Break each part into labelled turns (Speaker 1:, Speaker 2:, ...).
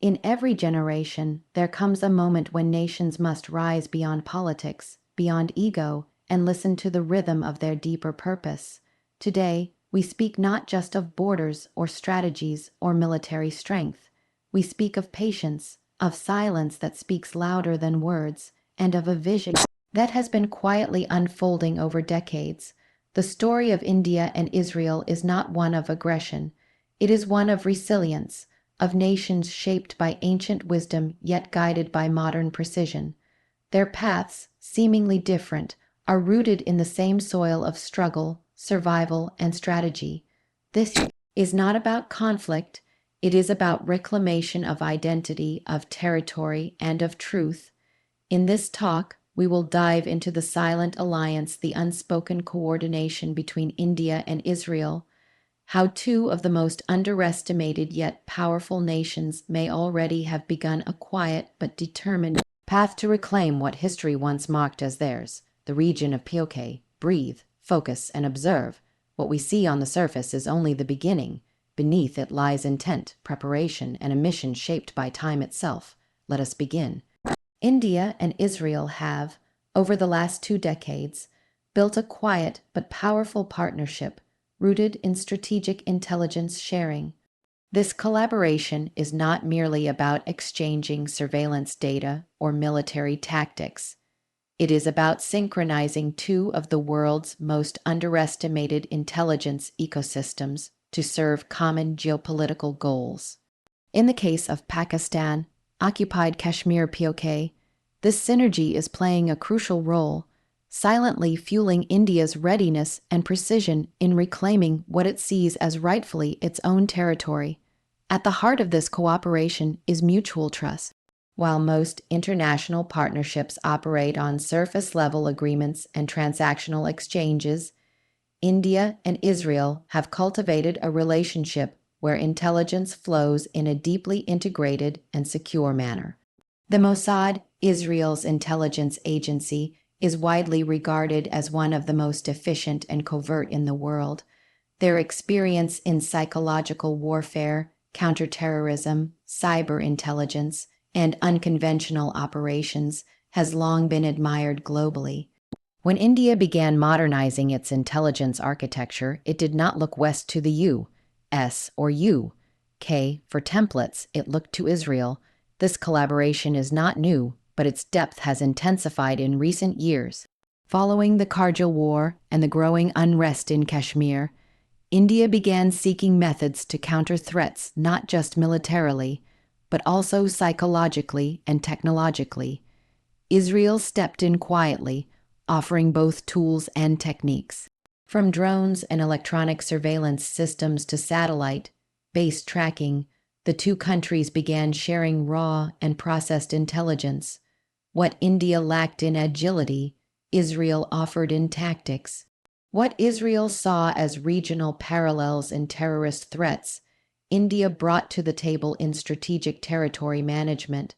Speaker 1: In every generation, there comes a moment when nations must rise beyond politics, beyond ego, and listen to the rhythm of their deeper purpose. Today, we speak not just of borders or strategies or military strength. We speak of patience, of silence that speaks louder than words, and of a vision that has been quietly unfolding over decades. The story of India and Israel is not one of aggression. It is one of resilience, of nations shaped by ancient wisdom yet guided by modern precision. Their paths, seemingly different, are rooted in the same soil of struggle, survival, and strategy. This is not about conflict, it is about reclamation of identity, of territory, and of truth. In this talk, we will dive into the silent alliance, the unspoken coordination between India and Israel, how two of the most underestimated yet powerful nations may already have begun a quiet but determined path to reclaim what history once marked as theirs, the region of POK. Breathe, focus, and observe. What we see on the surface is only the beginning. Beneath it lies intent, preparation, and a mission shaped by time itself. Let us begin. India and Israel have, over the last 2 decades, built a quiet but powerful partnership rooted in strategic intelligence sharing. This collaboration is not merely about exchanging surveillance data or military tactics. It is about synchronizing two of the world's most underestimated intelligence ecosystems to serve common geopolitical goals. In the case of Pakistan-Occupied Kashmir POK, this synergy is playing a crucial role, silently fueling India's readiness and precision in reclaiming what it sees as rightfully its own territory. At the heart of this cooperation is mutual trust. While most international partnerships operate on surface-level agreements and transactional exchanges, India and Israel have cultivated a relationship where intelligence flows in a deeply integrated and secure manner. The Mossad, Israel's intelligence agency, is widely regarded as one of the most efficient and covert in the world. Their experience in psychological warfare, counterterrorism, cyber intelligence, and unconventional operations has long been admired globally. When India began modernizing its intelligence architecture, it did not look west to the U.S. or U.K. for templates, it looked to Israel. This collaboration is not new, but its depth has intensified in recent years. Following the Kargil War and the growing unrest in Kashmir, India began seeking methods to counter threats not just militarily, but also psychologically and technologically. Israel stepped in quietly, offering both tools and techniques. From drones and electronic surveillance systems to satellite-based tracking, the two countries began sharing raw and processed intelligence. What India lacked in agility, Israel offered in tactics. What Israel saw as regional parallels in terrorist threats, India brought to the table in strategic territory management.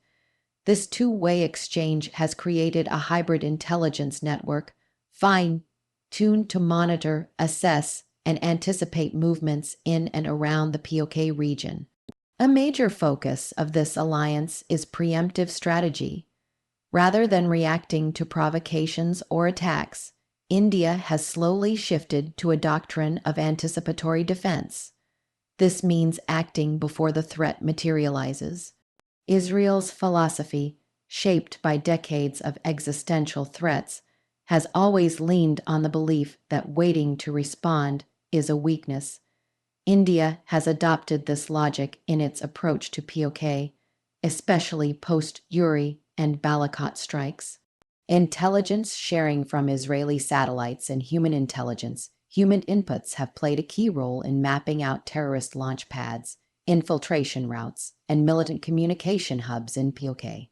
Speaker 1: This two-way exchange has created a hybrid intelligence network, fine-tuned to monitor, assess, and anticipate movements in and around the POK region. A major focus of this alliance is preemptive strategy. Rather than reacting to provocations or attacks, India has slowly shifted to a doctrine of anticipatory defense. This means acting before the threat materializes. Israel's philosophy, shaped by decades of existential threats, has always leaned on the belief that waiting to respond is a weakness. India has adopted this logic in its approach to POK, especially post-Uri and Balakot strikes. Intelligence sharing from Israeli satellites and human intelligence, human inputs have played a key role in mapping out terrorist launch pads, infiltration routes, and militant communication hubs in POK.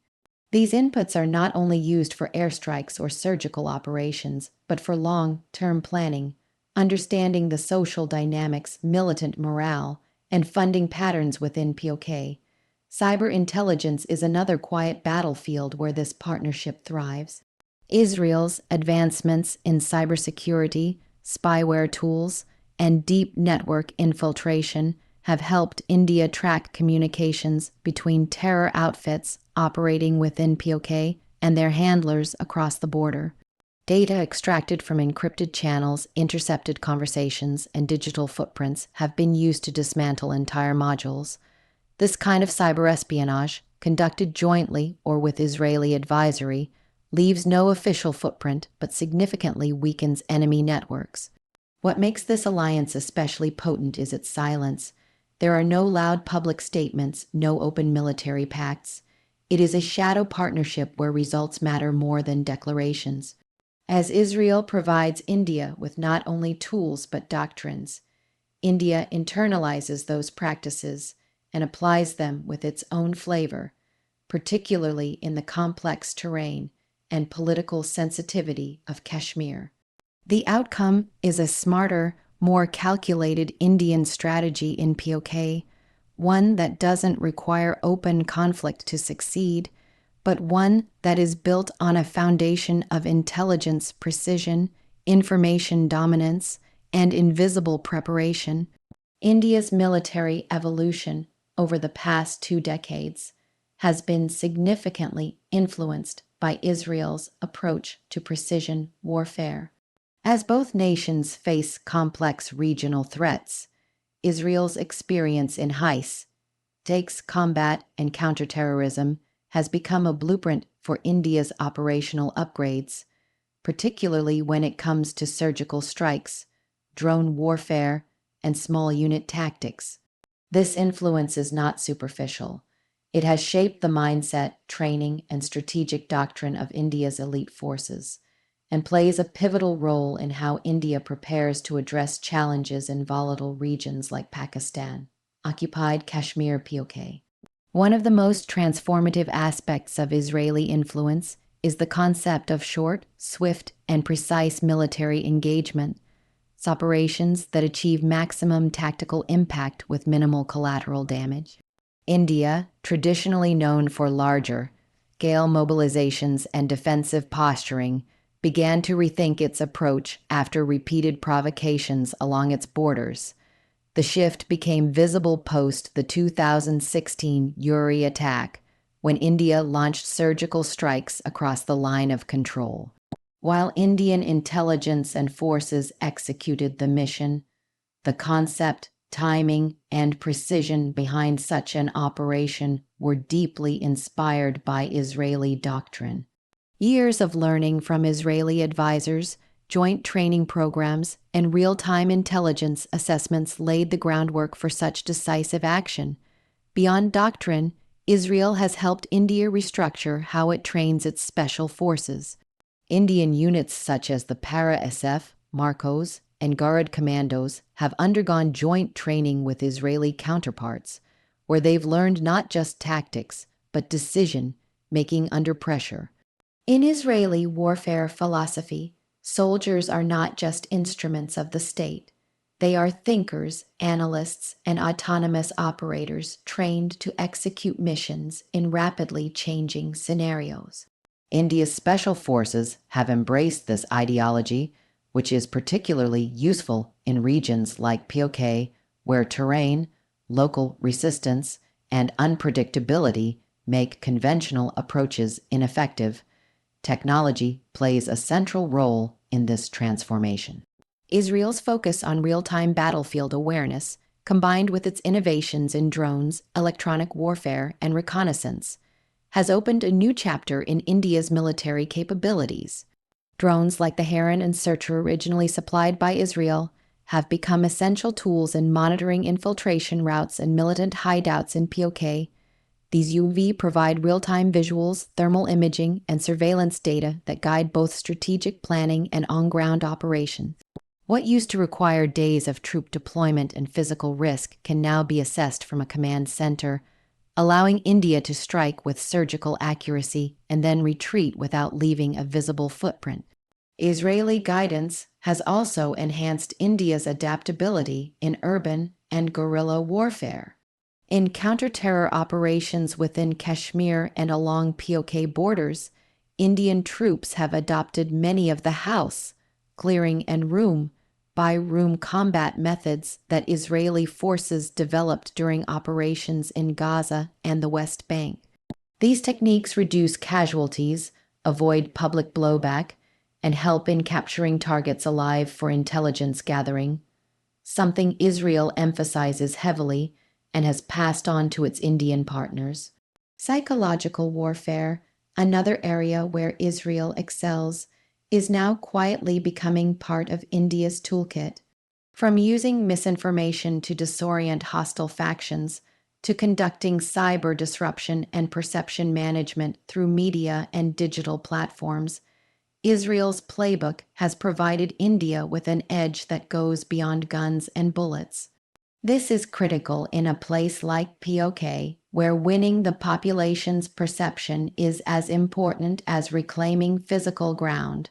Speaker 1: These inputs are not only used for airstrikes or surgical operations, but for long-term planning, understanding the social dynamics, militant morale, and funding patterns within POK. Cyber intelligence is another quiet battlefield where this partnership thrives. Israel's advancements in cybersecurity, spyware tools, and deep network infiltration have helped India track communications between terror outfits operating within POK and their handlers across the border. Data extracted from encrypted channels, intercepted conversations, and digital footprints have been used to dismantle entire modules. This kind of cyber espionage, conducted jointly or with Israeli advisory, leaves no official footprint but significantly weakens enemy networks. What makes this alliance especially potent is its silence. There are no loud public statements, no open military pacts. It is a shadow partnership where results matter more than declarations. As Israel provides India with not only tools but doctrines, India internalizes those practices and applies them with its own flavor, particularly in the complex terrain and political sensitivity of Kashmir. The outcome is a smarter, more calculated Indian strategy in POK, one that doesn't require open conflict to succeed, but one that is built on a foundation of intelligence precision, information dominance, and invisible preparation. India's military evolution over the past 2 decades has been significantly influenced by Israel's approach to precision warfare. As both nations face complex regional threats, Israel's experience in high-stakes combat and counterterrorism has become a blueprint for India's operational upgrades, particularly when it comes to surgical strikes, drone warfare, and small unit tactics. This influence is not superficial. It has shaped the mindset, training, and strategic doctrine of India's elite forces, and plays a pivotal role in how India prepares to address challenges in volatile regions like Pakistan-Occupied Kashmir (POK). One of the most transformative aspects of Israeli influence is the concept of short, swift, and precise military engagement, operations that achieve maximum tactical impact with minimal collateral damage. India, traditionally known for larger-scale mobilizations and defensive posturing, began to rethink its approach after repeated provocations along its borders. The shift became visible post the 2016 Uri attack, when India launched surgical strikes across the line of control. While Indian intelligence and forces executed the mission, the concept, timing, and precision behind such an operation were deeply inspired by Israeli doctrine. Years of learning from Israeli advisors, joint training programs, and real-time intelligence assessments laid the groundwork for such decisive action. Beyond doctrine, Israel has helped India restructure how it trains its special forces. Indian units such as the Para-SF, Marcos, and Garud commandos have undergone joint training with Israeli counterparts, where they've learned not just tactics, but decision-making under pressure. In Israeli warfare philosophy, soldiers are not just instruments of the state. They are thinkers, analysts, and autonomous operators trained to execute missions in rapidly changing scenarios. India's special forces have embraced this ideology, which is particularly useful in regions like POK, where terrain, local resistance, and unpredictability make conventional approaches ineffective. Technology plays a central role in this transformation. Israel's focus on real-time battlefield awareness, combined with its innovations in drones, electronic warfare, and reconnaissance, has opened a new chapter in India's military capabilities. Drones like the Heron and Searcher, originally supplied by Israel, have become essential tools in monitoring infiltration routes and militant hideouts in POK. These UV provide real-time visuals, thermal imaging, and surveillance data that guide both strategic planning and on-ground operations. What used to require days of troop deployment and physical risk can now be assessed from a command center, allowing India to strike with surgical accuracy and then retreat without leaving a visible footprint. Israeli guidance has also enhanced India's adaptability in urban and guerrilla warfare. In counter-terror operations within Kashmir and along POK borders, Indian troops have adopted many of the house, clearing, and room by-room combat methods that Israeli forces developed during operations in Gaza and the West Bank. These techniques reduce casualties, avoid public blowback, and help in capturing targets alive for intelligence gathering, something Israel emphasizes heavily and has passed on to its Indian partners. Psychological warfare, another area where Israel excels, is now quietly becoming part of India's toolkit. From using misinformation to disorient hostile factions, to conducting cyber disruption and perception management through media and digital platforms, Israel's playbook has provided India with an edge that goes beyond guns and bullets. This is critical in a place like POK, where winning the population's perception is as important as reclaiming physical ground.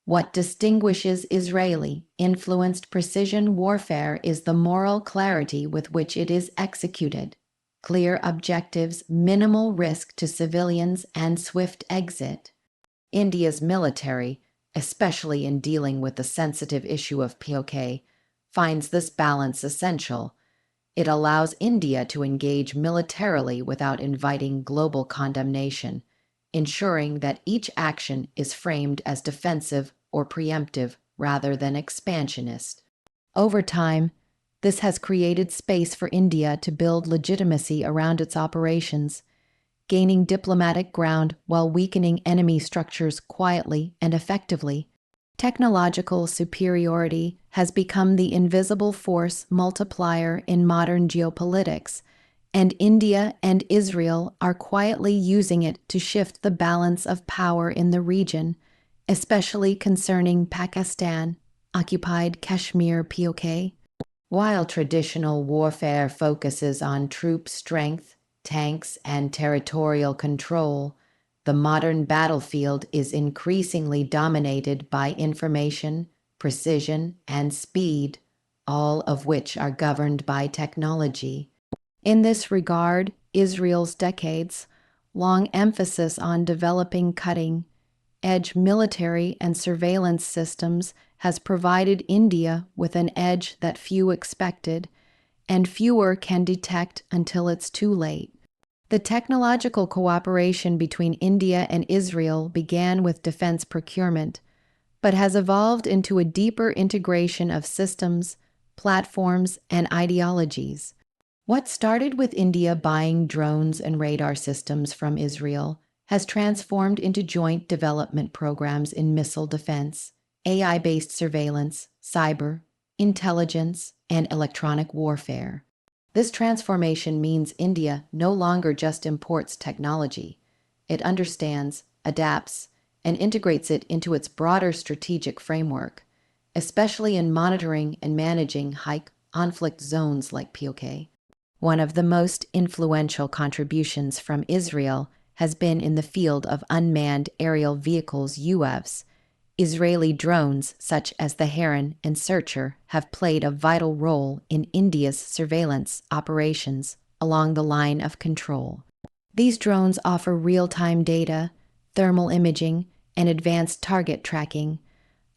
Speaker 1: What distinguishes Israeli-influenced precision warfare is the moral clarity with which it is executed. Clear objectives, minimal risk to civilians, and swift exit. India's military, especially in dealing with the sensitive issue of POK, finds this balance essential. It allows India to engage militarily without inviting global condemnation, ensuring that each action is framed as defensive or preemptive rather than expansionist. Over time, this has created space for India to build legitimacy around its operations, gaining diplomatic ground while weakening enemy structures quietly and effectively. Technological superiority has become the invisible force multiplier in modern geopolitics, and India and Israel are quietly using it to shift the balance of power in the region, especially concerning Pakistan-Occupied Kashmir (POK). While traditional warfare focuses on troop strength, tanks, and territorial control, the modern battlefield is increasingly dominated by information, precision, and speed, all of which are governed by technology. In this regard, Israel's decades-long emphasis on developing cutting-edge military and surveillance systems has provided India with an edge that few expected, and fewer can detect until it's too late. The technological cooperation between India and Israel began with defense procurement, but has evolved into a deeper integration of systems, platforms, and ideologies. What started with India buying drones and radar systems from Israel has transformed into joint development programs in missile defense, AI-based surveillance, cyber, intelligence, and electronic warfare. This transformation means India no longer just imports technology. It understands, adapts, and integrates it into its broader strategic framework, especially in monitoring and managing high-conflict zones like POK. One of the most influential contributions from Israel has been in the field of unmanned aerial vehicles (UAVs). Israeli drones such as the Heron and Searcher have played a vital role in India's surveillance operations along the line of control. These drones offer real-time data, thermal imaging, and advanced target tracking,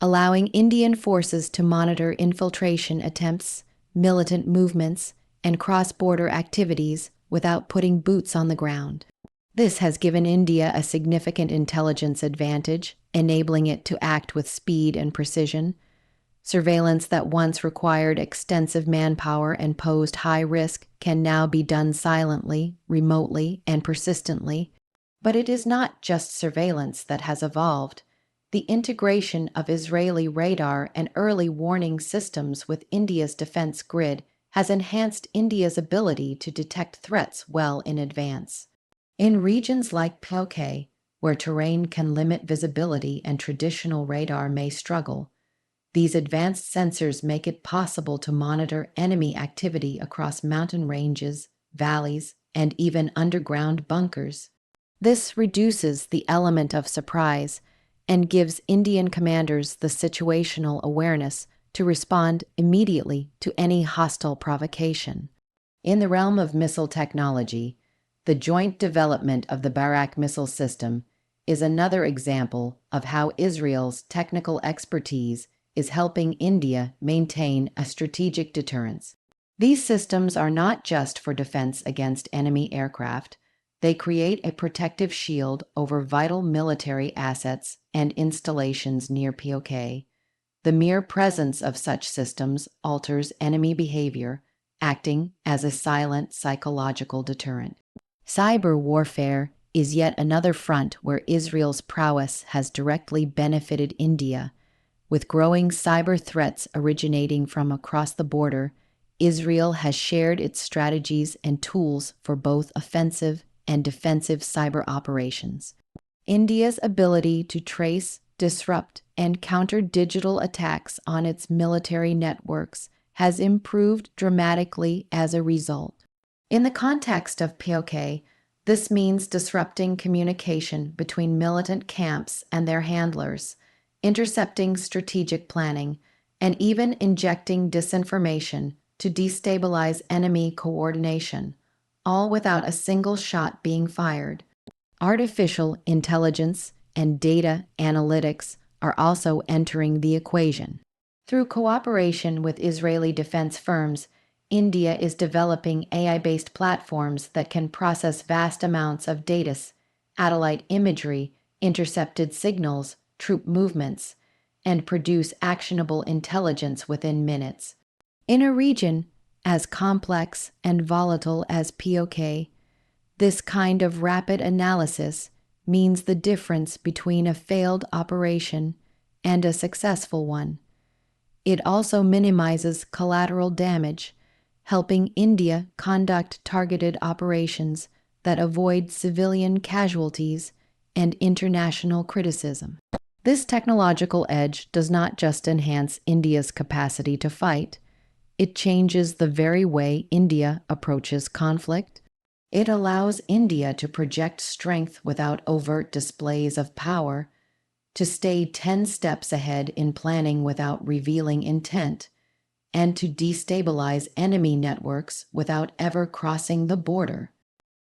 Speaker 1: allowing Indian forces to monitor infiltration attempts, militant movements, and cross-border activities without putting boots on the ground. This has given India a significant intelligence advantage, enabling it to act with speed and precision. Surveillance that once required extensive manpower and posed high risk can now be done silently, remotely, and persistently. But it is not just surveillance that has evolved. The integration of Israeli radar and early warning systems with India's defense grid has enhanced India's ability to detect threats well in advance. In regions like POK, where terrain can limit visibility and traditional radar may struggle, these advanced sensors make it possible to monitor enemy activity across mountain ranges, valleys, and even underground bunkers. This reduces the element of surprise and gives Indian commanders the situational awareness to respond immediately to any hostile provocation. In the realm of missile technology, the joint development of the Barak missile system is another example of how Israel's technical expertise is helping India maintain a strategic deterrence. These systems are not just for defense against enemy aircraft, they create a protective shield over vital military assets and installations near POK. The mere presence of such systems alters enemy behavior, acting as a silent psychological deterrent. Cyber warfare is yet another front where Israel's prowess has directly benefited India. With growing cyber threats originating from across the border, Israel has shared its strategies and tools for both offensive and defensive cyber operations. India's ability to trace, disrupt, and counter digital attacks on its military networks has improved dramatically as a result. In the context of POK, this means disrupting communication between militant camps and their handlers, intercepting strategic planning, and even injecting disinformation to destabilize enemy coordination, all without a single shot being fired. Artificial intelligence and data analytics are also entering the equation. Through cooperation with Israeli defense firms, India is developing AI-based platforms that can process vast amounts of data, satellite imagery, intercepted signals, troop movements, and produce actionable intelligence within minutes. In a region as complex and volatile as POK, this kind of rapid analysis means the difference between a failed operation and a successful one. It also minimizes collateral damage, helping India conduct targeted operations that avoid civilian casualties and international criticism. This technological edge does not just enhance India's capacity to fight, it changes the very way India approaches conflict. It allows India to project strength without overt displays of power, to stay 10 steps ahead in planning without revealing intent, and to destabilize enemy networks without ever crossing the border.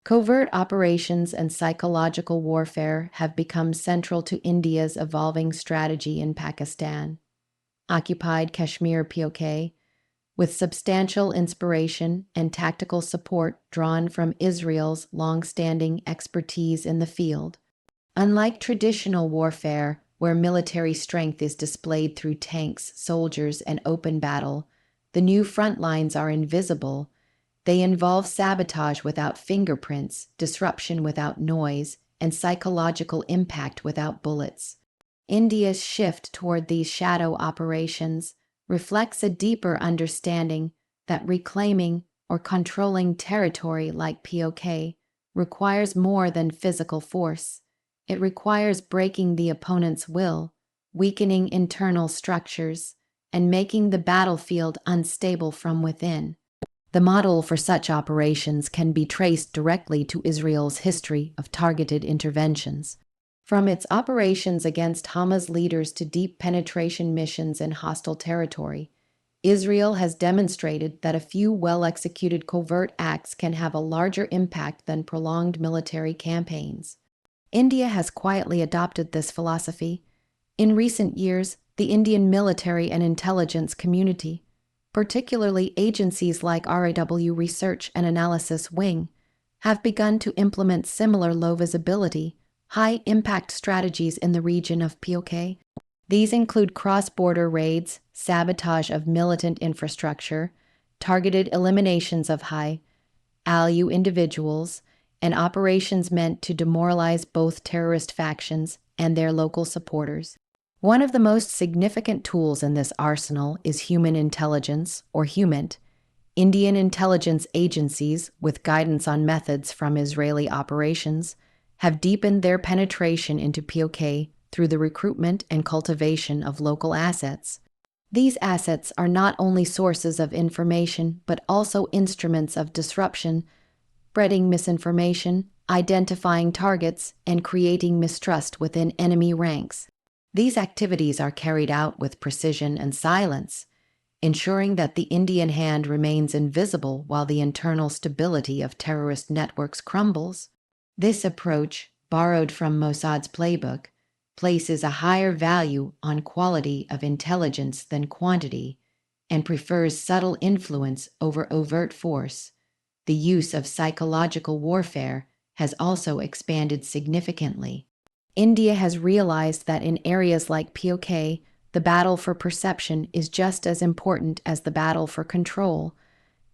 Speaker 1: Covert operations and psychological warfare have become central to India's evolving strategy in Pakistan-Occupied Kashmir (POK), with substantial inspiration and tactical support drawn from Israel's long-standing expertise in the field. Unlike traditional warfare, where military strength is displayed through tanks, soldiers, and open battle, the new front lines are invisible. They involve sabotage without fingerprints, disruption without noise, and psychological impact without bullets. India's shift toward these shadow operations reflects a deeper understanding that reclaiming or controlling territory like POK requires more than physical force. It requires breaking the opponent's will, weakening internal structures, and making the battlefield unstable from within. The model for such operations can be traced directly to Israel's history of targeted interventions. From its operations against Hamas leaders to deep penetration missions in hostile territory, Israel has demonstrated that a few well-executed covert acts can have a larger impact than prolonged military campaigns. India has quietly adopted this philosophy. In recent years, the Indian military and intelligence community, particularly agencies like RAW Research and Analysis Wing, have begun to implement similar low-visibility, high-impact strategies in the region of POK. These include cross-border raids, sabotage of militant infrastructure, targeted eliminations of high-value individuals, and operations meant to demoralize both terrorist factions and their local supporters. One of the most significant tools in this arsenal is human intelligence, or HUMINT. Indian intelligence agencies, with guidance on methods from Israeli operations, have deepened their penetration into POK through the recruitment and cultivation of local assets. These assets are not only sources of information, but also instruments of disruption, spreading misinformation, identifying targets, and creating mistrust within enemy ranks. These activities are carried out with precision and silence, ensuring that the Indian hand remains invisible while the internal stability of terrorist networks crumbles. This approach, borrowed from Mossad's playbook, places a higher value on quality of intelligence than quantity, and prefers subtle influence over overt force. The use of psychological warfare has also expanded significantly. India has realized that in areas like POK, the battle for perception is just as important as the battle for control.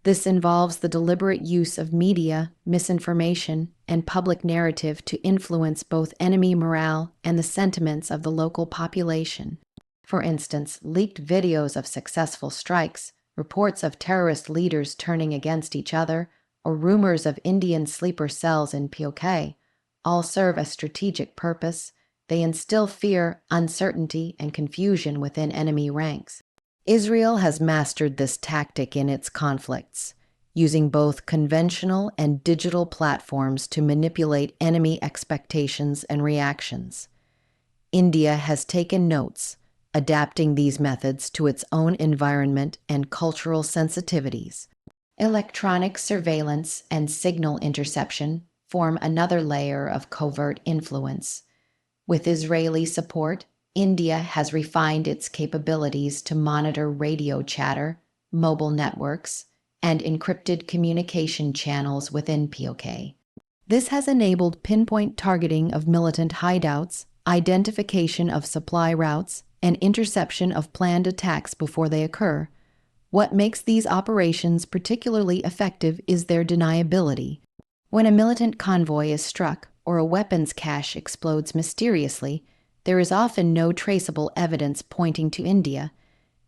Speaker 1: This involves the deliberate use of media, misinformation, and public narrative to influence both enemy morale and the sentiments of the local population. For instance, leaked videos of successful strikes, reports of terrorist leaders turning against each other, or rumors of Indian sleeper cells in POK all serve a strategic purpose. They instill fear, uncertainty, and confusion within enemy ranks. Israel has mastered this tactic in its conflicts, using both conventional and digital platforms to manipulate enemy expectations and reactions. India has taken notes, adapting these methods to its own environment and cultural sensitivities. Electronic surveillance and signal interception form another layer of covert influence. With Israeli support, India has refined its capabilities to monitor radio chatter, mobile networks, and encrypted communication channels within POK. This has enabled pinpoint targeting of militant hideouts, identification of supply routes, and interception of planned attacks before they occur. What makes these operations particularly effective is their deniability. When a militant convoy is struck or a weapons cache explodes mysteriously, there is often no traceable evidence pointing to India.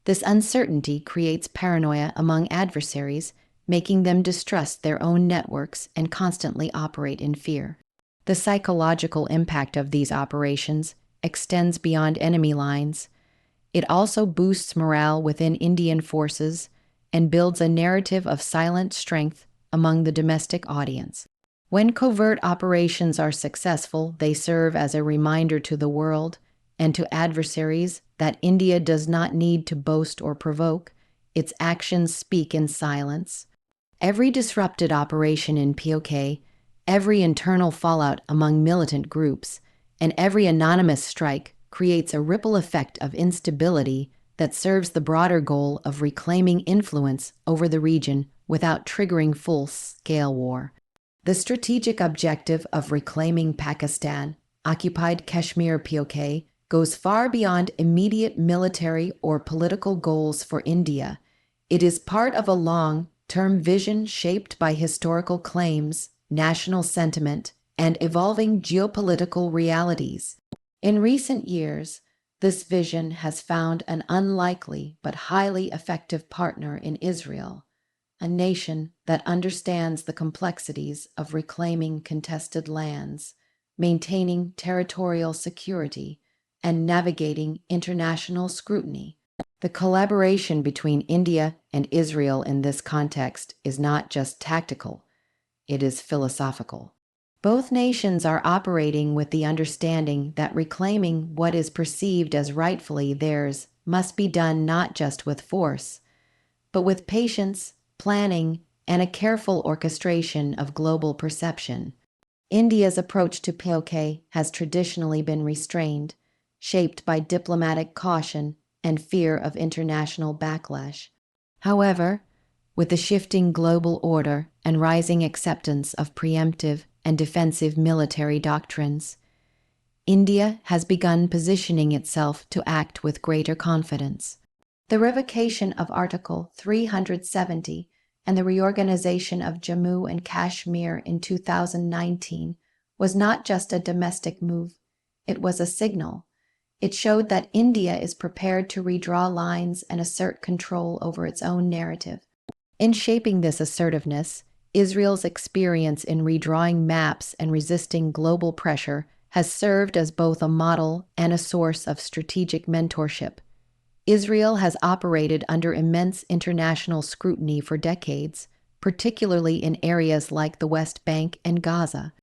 Speaker 1: This uncertainty creates paranoia among adversaries, making them distrust their own networks and constantly operate in fear. The psychological impact of these operations extends beyond enemy lines. It also boosts morale within Indian forces and builds a narrative of silent strength among the domestic audience. When covert operations are successful, they serve as a reminder to the world and to adversaries that India does not need to boast or provoke. Its actions speak in silence. Every disrupted operation in POK, every internal fallout among militant groups, and every anonymous strike creates a ripple effect of instability that serves the broader goal of reclaiming influence over the region without triggering full-scale war. The strategic objective of reclaiming Pakistan-Occupied Kashmir POK goes far beyond immediate military or political goals for India. It is part of a long-term vision shaped by historical claims, national sentiment, and evolving geopolitical realities. In recent years, this vision has found an unlikely but highly effective partner in Israel, a nation that understands the complexities of reclaiming contested lands, maintaining territorial security, and navigating international scrutiny. The collaboration between India and Israel in this context is not just tactical, it is philosophical. Both nations are operating with the understanding that reclaiming what is perceived as rightfully theirs must be done not just with force, but with patience, planning, and a careful orchestration of global perception. India's approach to POK has traditionally been restrained, shaped by diplomatic caution and fear of international backlash. However, with the shifting global order and rising acceptance of preemptive and defensive military doctrines, India has begun positioning itself to act with greater confidence. The revocation of Article 370 and the reorganization of Jammu and Kashmir in 2019 was not just a domestic move, it was a signal. It showed that India is prepared to redraw lines and assert control over its own narrative. In shaping this assertiveness, Israel's experience in redrawing maps and resisting global pressure has served as both a model and a source of strategic mentorship. Israel has operated under immense international scrutiny for decades, particularly in areas like the West Bank and Gaza.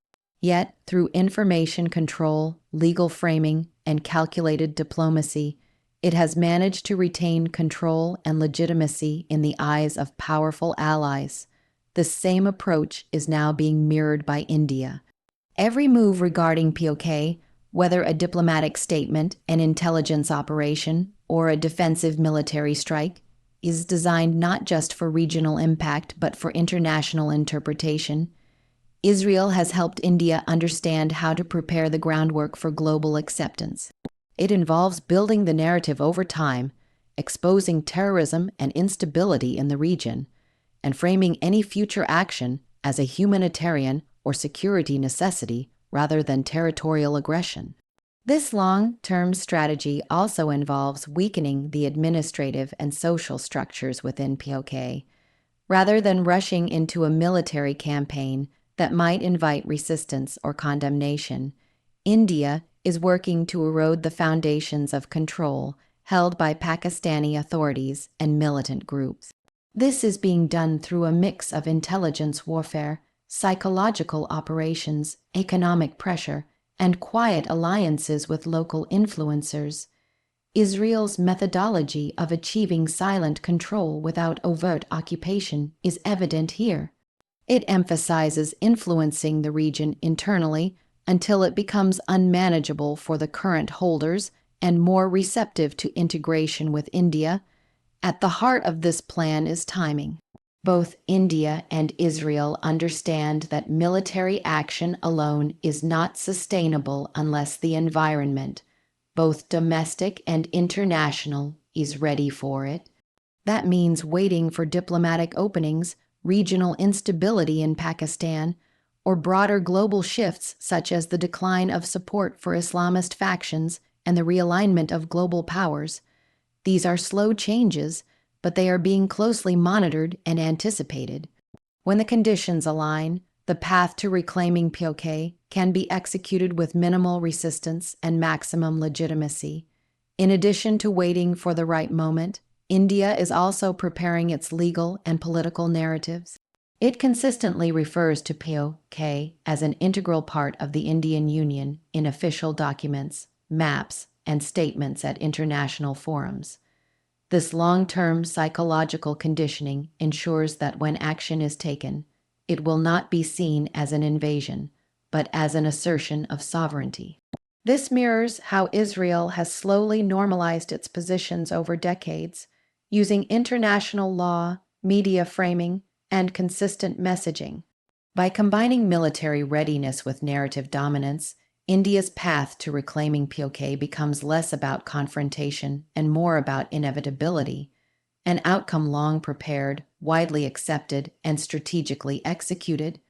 Speaker 1: Yet, through information control, legal framing, and calculated diplomacy, it has managed to retain control and legitimacy in the eyes of powerful allies. The same approach is now being mirrored by India. Every move regarding POK, Whether a diplomatic statement, an intelligence operation, or a defensive military strike, is designed not just for regional impact but for international interpretation. Israel has helped India understand how to prepare the groundwork for global acceptance. It involves building the narrative over time, exposing terrorism and instability in the region, and framing any future action as a humanitarian or security necessity rather than territorial aggression. This long-term strategy also involves weakening the administrative and social structures within POK, rather than rushing into a military campaign that might invite resistance or condemnation. India is working to erode the foundations of control held by Pakistani authorities and militant groups. This is being done through a mix of intelligence warfare, psychological operations, economic pressure, and quiet alliances with local influencers. Israel's methodology of achieving silent control without overt occupation is evident here. It emphasizes influencing the region internally until it becomes unmanageable for the current holders and more receptive to integration with India. At the heart of this plan is timing. Both India and Israel understand that military action alone is not sustainable unless the environment, both domestic and international, is ready for it. That means waiting for diplomatic openings, regional instability in Pakistan, or broader global shifts such as the decline of support for Islamist factions and the realignment of global powers. These are slow changes, but they are being closely monitored and anticipated. When the conditions align, the path to reclaiming POK can be executed with minimal resistance and maximum legitimacy. In addition to waiting for the right moment, India is also preparing its legal and political narratives. It consistently refers to POK as an integral part of the Indian Union in official documents, maps, and statements at international forums. This long-term psychological conditioning ensures that when action is taken, it will not be seen as an invasion, but as an assertion of sovereignty. This mirrors how Israel has slowly normalized its positions over decades, using international law, media framing, and consistent messaging. By combining military readiness with narrative dominance, India's path to reclaiming POK becomes less about confrontation and more about inevitability, an outcome long prepared, widely accepted, and strategically executed.